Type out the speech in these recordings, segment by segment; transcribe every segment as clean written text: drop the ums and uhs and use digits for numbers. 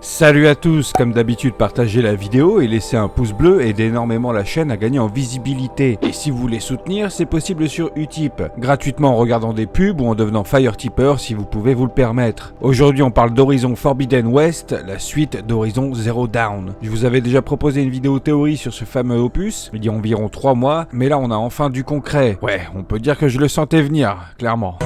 Salut à tous, comme d'habitude partagez la vidéo et laissez un pouce bleu aide énormément la chaîne à gagner en visibilité. Et si vous voulez soutenir, c'est possible sur Utip, gratuitement en regardant des pubs ou en devenant Fire Tipper si vous pouvez vous le permettre. Aujourd'hui on parle d'Horizon Forbidden West, la suite d'Horizon Zero Dawn. Je vous avais déjà proposé une vidéo théorie sur ce fameux opus, il y a environ 3 mois, mais là on a enfin du concret. Ouais, on peut dire que je le sentais venir, clairement.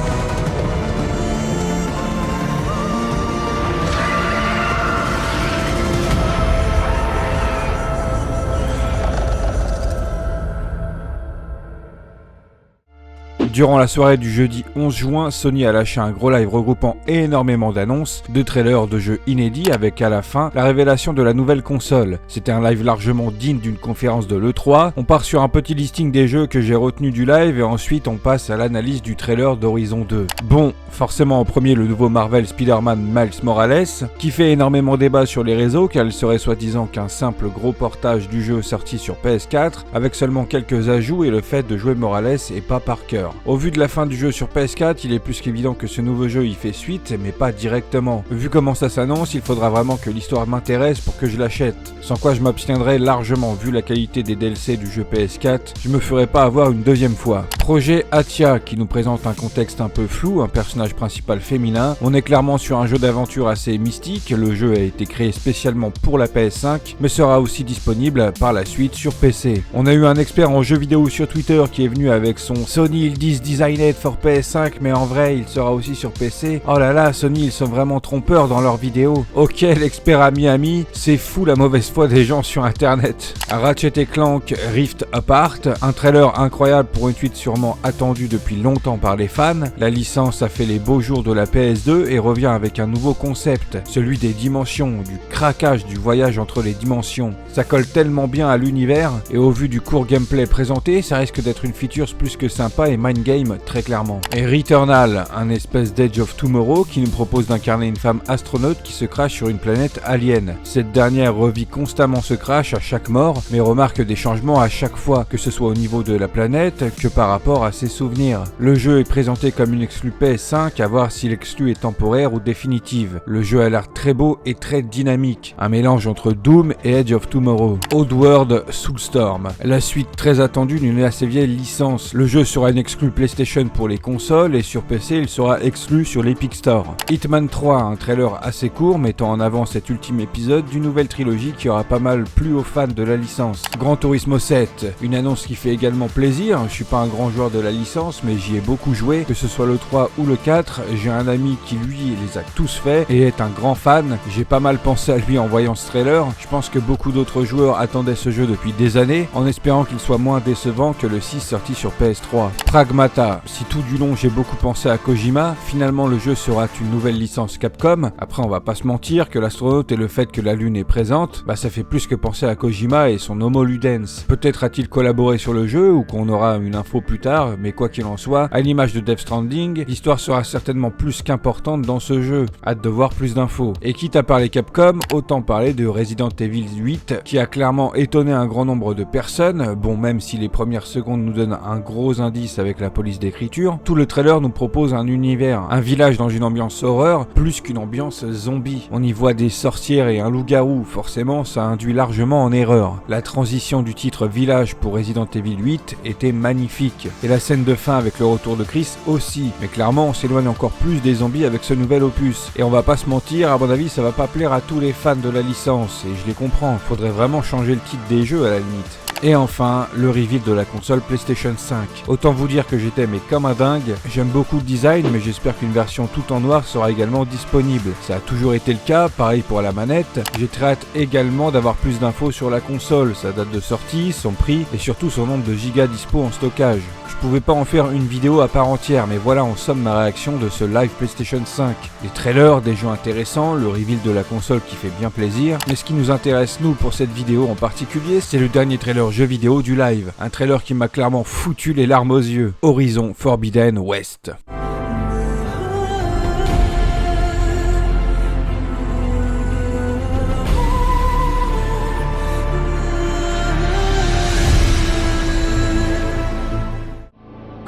Durant la soirée du jeudi 11 juin, Sony a lâché un gros live regroupant énormément d'annonces, de trailers de jeux inédits avec à la fin la révélation de la nouvelle console. C'était un live largement digne d'une conférence de l'E3. On part sur un petit listing des jeux que j'ai retenu du live et ensuite on passe à l'analyse du trailer d'Horizon 2. Bon, forcément en premier le nouveau Marvel Spider-Man Miles Morales, qui fait énormément débat sur les réseaux car il serait soi-disant qu'un simple gros portage du jeu sorti sur PS4 avec seulement quelques ajouts et le fait de jouer Morales et pas Parker. Au vu de la fin du jeu sur PS4, il est plus qu'évident que ce nouveau jeu y fait suite, mais pas directement. Vu comment ça s'annonce, il faudra vraiment que l'histoire m'intéresse pour que je l'achète. Sans quoi je m'abstiendrai largement, vu la qualité des DLC du jeu PS4, je me ferai pas avoir une deuxième fois. Projet Atia, qui nous présente un contexte un peu flou, un personnage principal féminin. On est clairement sur un jeu d'aventure assez mystique, le jeu a été créé spécialement pour la PS5, mais sera aussi disponible par la suite sur PC. On a eu un expert en jeux vidéo sur Twitter qui est venu avec son Sony ils disent Designed for PS5, mais en vrai il sera aussi sur PC. Oh là là, Sony ils sont vraiment trompeurs dans leurs vidéos. Ok l'expert à Miami, c'est fou la mauvaise foi des gens sur internet. Ratchet & Clank Rift Apart, un trailer incroyable pour une suite sûrement attendue depuis longtemps par les fans. La licence a fait les beaux jours de la PS2 et revient avec un nouveau concept, celui des dimensions, du craquage du voyage entre les dimensions. Ça colle tellement bien à l'univers et au vu du court gameplay présenté, ça risque d'être une feature plus que sympa et mind game très clairement. Et Returnal, un espèce d'Edge of Tomorrow qui nous propose d'incarner une femme astronaute qui se crache sur une planète alien. Cette dernière revit constamment ce crash à chaque mort, mais remarque des changements à chaque fois, que ce soit au niveau de la planète que par rapport à ses souvenirs. Le jeu est présenté comme une exclue PS5, à voir si l'exclue est temporaire ou définitive. Le jeu a l'air très beau et très dynamique, un mélange entre Doom et Edge of Tomorrow. Oddworld Soulstorm, la suite très attendue d'une assez vieille licence. Le jeu sera une exclue PlayStation pour les consoles et sur PC il sera exclu sur l'Epic Store. Hitman 3, un trailer assez court mettant en avant cet ultime épisode d'une nouvelle trilogie qui aura pas mal plu aux fans de la licence. Gran Turismo 7, une annonce qui fait également plaisir, je suis pas un grand joueur de la licence mais j'y ai beaucoup joué, que ce soit le 3 ou le 4, j'ai un ami qui lui les a tous faits et est un grand fan, j'ai pas mal pensé à lui en voyant ce trailer, je pense que beaucoup d'autres joueurs attendaient ce jeu depuis des années en espérant qu'il soit moins décevant que le 6 sorti sur PS3. Pragmata, si tout du long j'ai beaucoup pensé à Kojima, finalement le jeu sera une nouvelle licence Capcom. Après on va pas se mentir que l'astronaute et le fait que la lune est présente, ça fait plus que penser à Kojima et son Homo Ludens. Peut-être a-t-il collaboré sur le jeu ou qu'on aura une info plus tard, mais quoi qu'il en soit, à l'image de Death Stranding, l'histoire sera certainement plus qu'importante dans ce jeu. Hâte de voir plus d'infos. Et quitte à parler Capcom, autant parler de Resident Evil 8 qui a clairement étonné un grand nombre de personnes. Bon, même si les premières secondes nous donnent un gros indice avec la police d'écriture, tout le trailer nous propose un univers, un village dans une ambiance horreur, plus qu'une ambiance zombie. On y voit des sorcières et un loup-garou, forcément ça induit largement en erreur. La transition du titre village pour Resident Evil 8 était magnifique, et la scène de fin avec le retour de Chris aussi, mais clairement on s'éloigne encore plus des zombies avec ce nouvel opus. Et on va pas se mentir, à mon avis ça va pas plaire à tous les fans de la licence, et je les comprends, faudrait vraiment changer le titre des jeux à la limite. Et enfin, le reveal de la console PlayStation 5. Autant vous dire que j'étais mais comme un dingue, j'aime beaucoup le design mais j'espère qu'une version tout en noir sera également disponible. Ça a toujours été le cas, pareil pour la manette. J'ai très hâte également d'avoir plus d'infos sur la console, sa date de sortie, son prix et surtout son nombre de gigas dispo en stockage. Je pouvais pas en faire une vidéo à part entière, mais voilà en somme ma réaction de ce live PlayStation 5. Des trailers, des jeux intéressants, le reveal de la console qui fait bien plaisir, mais ce qui nous intéresse nous pour cette vidéo en particulier, c'est le dernier trailer jeu vidéo du live. Un trailer qui m'a clairement foutu les larmes aux yeux. Horizon Forbidden West.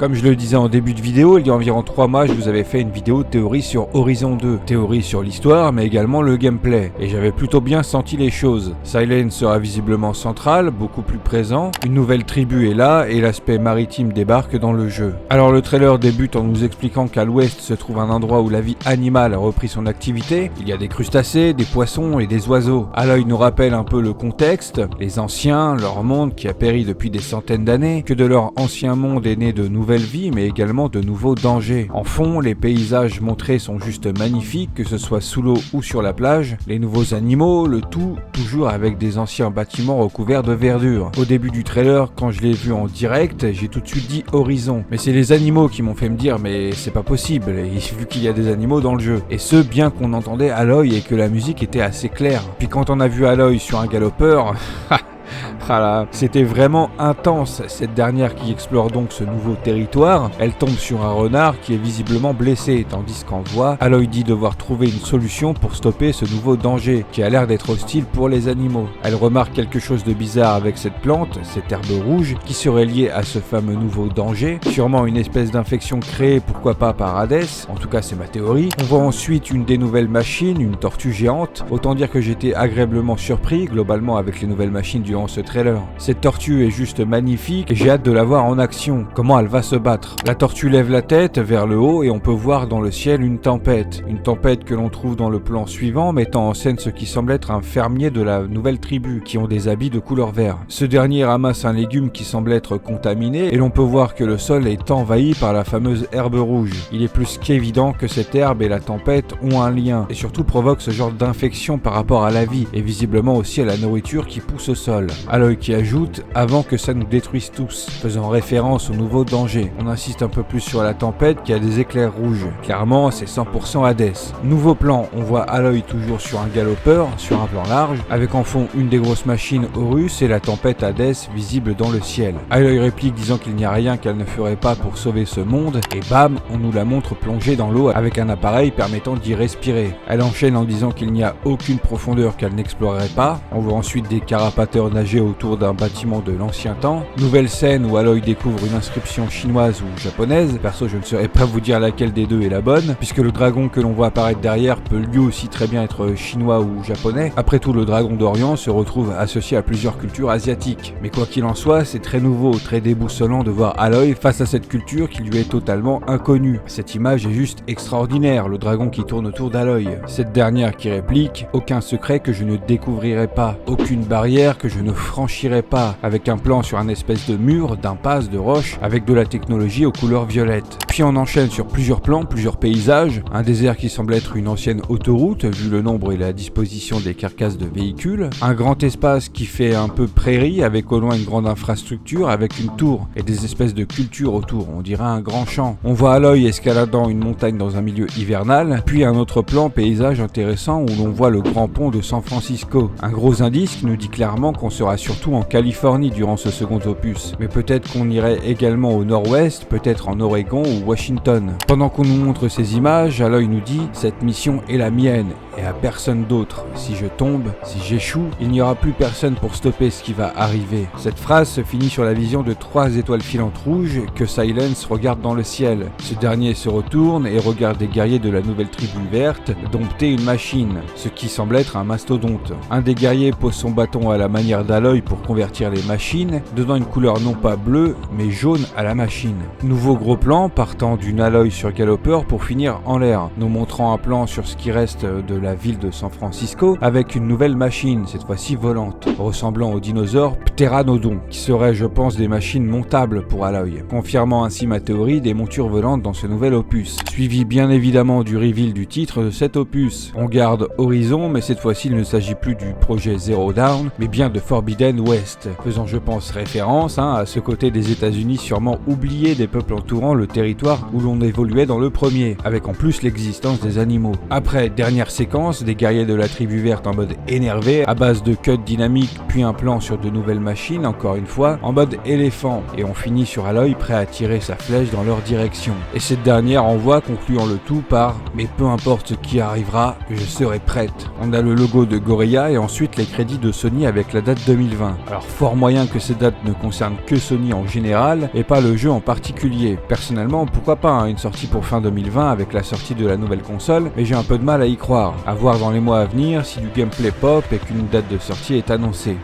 Comme je le disais en début de vidéo, il y a environ 3 mois, je vous avais fait une vidéo théorie sur Horizon 2. Théorie sur l'histoire, mais également le gameplay. Et j'avais plutôt bien senti les choses. Silence sera visiblement central, beaucoup plus présent. Une nouvelle tribu est là, et l'aspect maritime débarque dans le jeu. Alors le trailer débute en nous expliquant qu'à l'ouest se trouve un endroit où la vie animale a repris son activité. Il y a des crustacés, des poissons et des oiseaux. Aloy nous rappelle un peu le contexte, les anciens, leur monde qui a péri depuis des centaines d'années, que de leur ancien monde est né de nouvelles vies, mais également de nouveaux dangers. En fond, les paysages montrés sont juste magnifiques, que ce soit sous l'eau ou sur la plage. Les nouveaux animaux, le tout toujours avec des anciens bâtiments recouverts de verdure. Au début du trailer, quand je l'ai vu en direct, j'ai tout de suite dit Horizon. Mais c'est les animaux qui m'ont fait me dire mais c'est pas possible, vu qu'il y a des animaux dans le jeu. Et ce, bien qu'on entendait Aloy et que la musique était assez claire. Puis quand on a vu Aloy sur un galopeur... C'était vraiment intense. Cette dernière qui explore donc ce nouveau territoire, elle tombe sur un renard qui est visiblement blessé, tandis qu'en voix, Aloy dit devoir trouver une solution pour stopper ce nouveau danger, qui a l'air d'être hostile pour les animaux. Elle remarque quelque chose de bizarre avec cette plante, cette herbe rouge, qui serait liée à ce fameux nouveau danger, sûrement une espèce d'infection créée, pourquoi pas par Hadès, en tout cas c'est ma théorie. On voit ensuite une des nouvelles machines, une tortue géante, autant dire que j'étais agréablement surpris, globalement avec les nouvelles machines durant ce trailer. Cette tortue est juste magnifique et j'ai hâte de la voir en action, comment elle va se battre. La tortue lève la tête vers le haut et on peut voir dans le ciel une tempête que l'on trouve dans le plan suivant, mettant en scène ce qui semble être un fermier de la nouvelle tribu, qui ont des habits de couleur vert. Ce dernier ramasse un légume qui semble être contaminé et l'on peut voir que le sol est envahi par la fameuse herbe rouge. Il est plus qu'évident que cette herbe et la tempête ont un lien et surtout provoquent ce genre d'infection par rapport à la vie et visiblement aussi à la nourriture qui pousse au sol. Aloy qui ajoute « avant que ça nous détruise tous », faisant référence au nouveau danger. On insiste un peu plus sur la tempête qui a des éclairs rouges. Clairement, c'est 100% Hadès. Nouveau plan, on voit Aloy toujours sur un galopeur, sur un plan large, avec en fond une des grosses machines Horus et la tempête Hadès visible dans le ciel. Aloy réplique disant qu'il n'y a rien qu'elle ne ferait pas pour sauver ce monde, et bam, on nous la montre plongée dans l'eau avec un appareil permettant d'y respirer. Elle enchaîne en disant qu'il n'y a aucune profondeur qu'elle n'explorerait pas. On voit ensuite des carapateurs nager autour d'un bâtiment de l'ancien temps. Nouvelle scène où Aloy découvre une inscription chinoise ou japonaise. Perso, je ne saurais pas vous dire laquelle des deux est la bonne, puisque le dragon que l'on voit apparaître derrière peut lui aussi très bien être chinois ou japonais. Après tout, le dragon d'Orient se retrouve associé à plusieurs cultures asiatiques. Mais quoi qu'il en soit, c'est très nouveau, très déboussolant de voir Aloy face à cette culture qui lui est totalement inconnue. Cette image est juste extraordinaire, le dragon qui tourne autour d'Aloy. Cette dernière qui réplique « aucun secret que je ne découvrirai pas, aucune barrière que je ne franchirai pas », avec un plan sur un espèce de mur, d'impasse, de roche, avec de la technologie aux couleurs violettes. Puis on enchaîne sur plusieurs plans, plusieurs paysages, un désert qui semble être une ancienne autoroute, vu le nombre et la disposition des carcasses de véhicules, un grand espace qui fait un peu prairie, avec au loin une grande infrastructure, avec une tour et des espèces de cultures autour, on dirait un grand champ. On voit Aloy escaladant une montagne dans un milieu hivernal, puis un autre plan paysage intéressant où l'on voit le grand pont de San Francisco. Un gros indice qui nous dit clairement qu'on sera surtout en Californie durant ce second opus, mais peut-être qu'on irait également au nord-ouest, peut-être en Oregon ou Washington. Pendant qu'on nous montre ces images, Aloy nous dit « cette mission est la mienne et à personne d'autre. Si je tombe, si j'échoue, il n'y aura plus personne pour stopper ce qui va arriver. » Cette phrase se finit sur la vision de 3 étoiles filantes rouges que Silence regarde dans le ciel. Ce dernier se retourne et regarde des guerriers de la nouvelle tribu verte dompter une machine, ce qui semble être un mastodonte. Un des guerriers pose son bâton à la manière d'Aloy pour convertir les machines, donnant une couleur non pas bleue, mais jaune à la machine. Nouveau gros plan partant d'une Aloy sur galopeur pour finir en l'air, nous montrant un plan sur ce qui reste de la ville de San Francisco avec une nouvelle machine, cette fois-ci volante, ressemblant au dinosaure Pteranodon, qui serait je pense des machines montables pour Aloy, confirmant ainsi ma théorie des montures volantes dans ce nouvel opus. Suivi bien évidemment du reveal du titre de cet opus. On garde Horizon, mais cette fois-ci il ne s'agit plus du projet Zero Dawn, mais bien de Forbidden West, faisant je pense référence à ce côté des États-Unis sûrement oublié des peuples entourant le territoire où l'on évoluait dans le premier, avec en plus l'existence des animaux. Après, dernière séquence séquence, des guerriers de la tribu verte en mode énervé, à base de cuts dynamiques, puis un plan sur de nouvelles machines, encore une fois, en mode éléphant, et on finit sur Aloy prêt à tirer sa flèche dans leur direction. Et cette dernière envoie, concluant le tout par « Mais peu importe ce qui arrivera, je serai prête ». On a le logo de Gorilla et ensuite les crédits de Sony avec la date 2020. Alors fort moyen que ces dates ne concernent que Sony en général, et pas le jeu en particulier. Personnellement, pourquoi pas une sortie pour fin 2020 avec la sortie de la nouvelle console, mais j'ai un peu de mal à y croire. À voir dans les mois à venir si du gameplay pop et qu'une date de sortie est annoncée.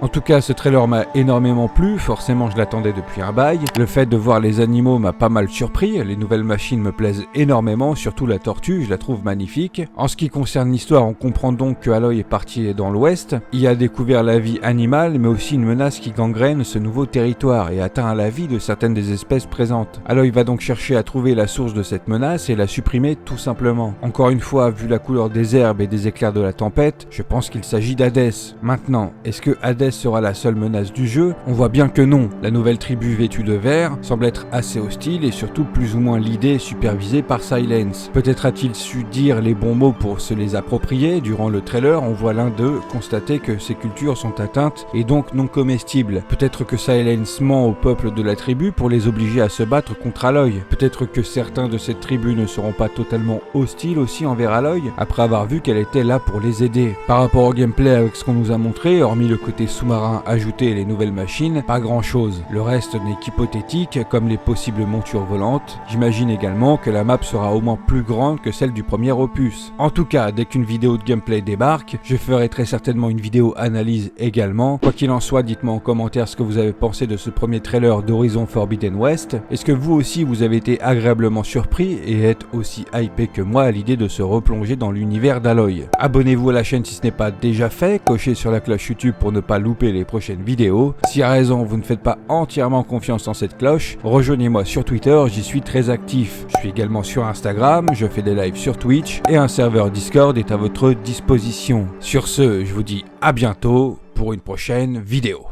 En tout cas, ce trailer m'a énormément plu, forcément je l'attendais depuis un bail. Le fait de voir les animaux m'a pas mal surpris, les nouvelles machines me plaisent énormément, surtout la tortue, je la trouve magnifique. En ce qui concerne l'histoire, on comprend donc que Aloy est parti dans l'ouest, il a découvert la vie animale, mais aussi une menace qui gangrène ce nouveau territoire et atteint la vie de certaines des espèces présentes. Aloy va donc chercher à trouver la source de cette menace et la supprimer tout simplement. Encore une fois, vu la couleur des herbes et des éclairs de la tempête, je pense qu'il s'agit d'Hadès. Maintenant, est-ce que Hades sera la seule menace du jeu? On voit bien que non. La nouvelle tribu vêtue de vert semble être assez hostile et surtout plus ou moins l'idée supervisée par Silence. Peut-être a-t-il su dire les bons mots pour se les approprier. Durant le trailer, on voit l'un d'eux constater que ces cultures sont atteintes et donc non comestibles. Peut-être que Silence ment au peuple de la tribu pour les obliger à se battre contre Aloy. Peut-être que certains de cette tribu ne seront pas totalement hostiles aussi envers Aloy après avoir vu qu'elle était là pour les aider. Par rapport au gameplay avec ce qu'on nous a montré, hormis le côté sous-marin ajouter les nouvelles machines, pas grand chose. Le reste n'est qu'hypothétique, comme les possibles montures volantes. J'imagine également que la map sera au moins plus grande que celle du premier opus. En tout cas, dès qu'une vidéo de gameplay débarque, je ferai très certainement une vidéo analyse également. Quoi qu'il en soit, dites-moi en commentaire ce que vous avez pensé de ce premier trailer d'Horizon Forbidden West. Est-ce que vous aussi vous avez été agréablement surpris et êtes aussi hypé que moi à l'idée de se replonger dans l'univers d'Aloy? Abonnez-vous à la chaîne si ce n'est pas déjà fait, cochez sur la cloche YouTube pour ne pas louper les prochaines vidéos. Si à raison vous ne faites pas entièrement confiance en cette cloche, rejoignez-moi sur Twitter, j'y suis très actif. Je suis également sur Instagram, je fais des lives sur Twitch et un serveur Discord est à votre disposition. Sur ce, je vous dis à bientôt pour une prochaine vidéo.